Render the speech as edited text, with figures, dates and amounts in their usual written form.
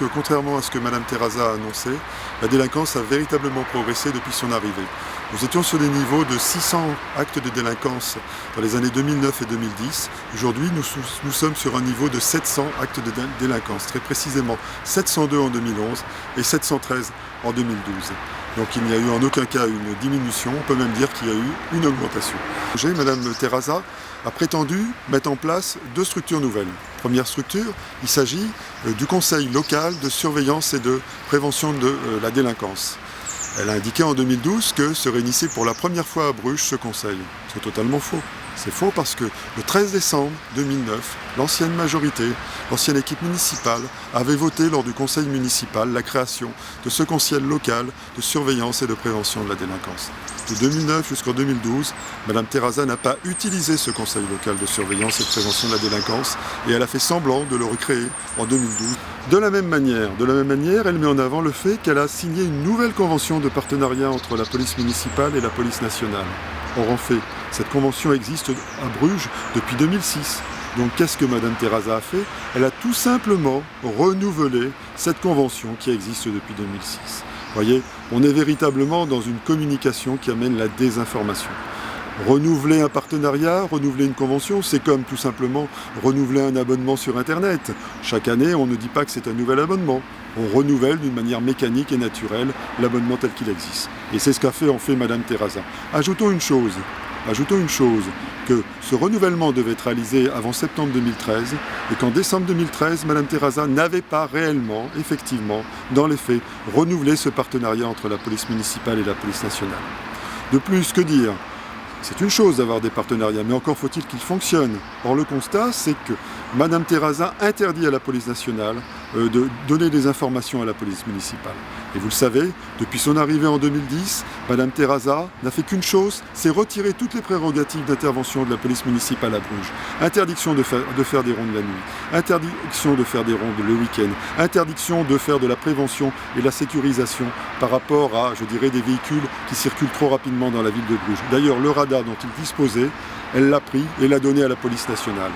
que contrairement à ce que Mme Terraza a annoncé, la délinquance a véritablement progressé depuis son arrivée. Nous étions sur des niveaux de 600 actes de délinquance dans les années 2009 et 2010. Aujourd'hui, nous sommes sur un niveau de 700 actes de délinquance, très précisément 702 en 2011 et 713 en 2012. Donc il n'y a eu en aucun cas une diminution, on peut même dire qu'il y a eu une augmentation. Mme Terraza a prétendu mettre en place 2 structures nouvelles. Première structure, il s'agit du Conseil local de surveillance et de prévention de la délinquance. Elle a indiqué en 2012 que se réunissait pour la première fois à Bruges ce conseil. C'est totalement faux. C'est faux parce que le 13 décembre 2009, l'ancienne majorité, l'ancienne équipe municipale avait voté lors du conseil municipal la création de ce conseil local de surveillance et de prévention de la délinquance. De 2009 jusqu'en 2012, Mme Terraza n'a pas utilisé ce conseil local de surveillance et de prévention de la délinquance et elle a fait semblant de le recréer en 2012. De la même manière, elle met en avant le fait qu'elle a signé une nouvelle convention de partenariat entre la police municipale et la police nationale. Or en fait, cette convention existe à Bruges depuis 2006. Donc qu'est-ce que Mme Terraza a fait? Elle a tout simplement renouvelé cette convention qui existe depuis 2006. Vous voyez, on est véritablement dans une communication qui amène la désinformation. Renouveler un partenariat, renouveler une convention, c'est comme tout simplement renouveler un abonnement sur Internet. Chaque année, on ne dit pas que c'est un nouvel abonnement. On renouvelle d'une manière mécanique et naturelle l'abonnement tel qu'il existe. Et c'est ce qu'a fait Mme Terraza. Ajoutons une chose, que ce renouvellement devait être réalisé avant septembre 2013 et qu'en décembre 2013, Mme Terraza n'avait pas réellement, effectivement, dans les faits, renouvelé ce partenariat entre la police municipale et la police nationale. De plus, que dire ? C'est une chose d'avoir des partenariats, mais encore faut-il qu'ils fonctionnent. Or, le constat, c'est que Mme Terraza interdit à la police nationale de donner des informations à la police municipale. Et vous le savez, depuis son arrivée en 2010, Mme Terraza n'a fait qu'une chose, c'est retirer toutes les prérogatives d'intervention de la police municipale à Bruges. Interdiction de faire des rondes la nuit, interdiction de faire des rondes le week-end, interdiction de faire de la prévention et la sécurisation par rapport à, je dirais, des véhicules qui circulent trop rapidement dans la ville de Bruges. D'ailleurs, le radar dont il disposait, elle l'a pris et l'a donné à la police nationale.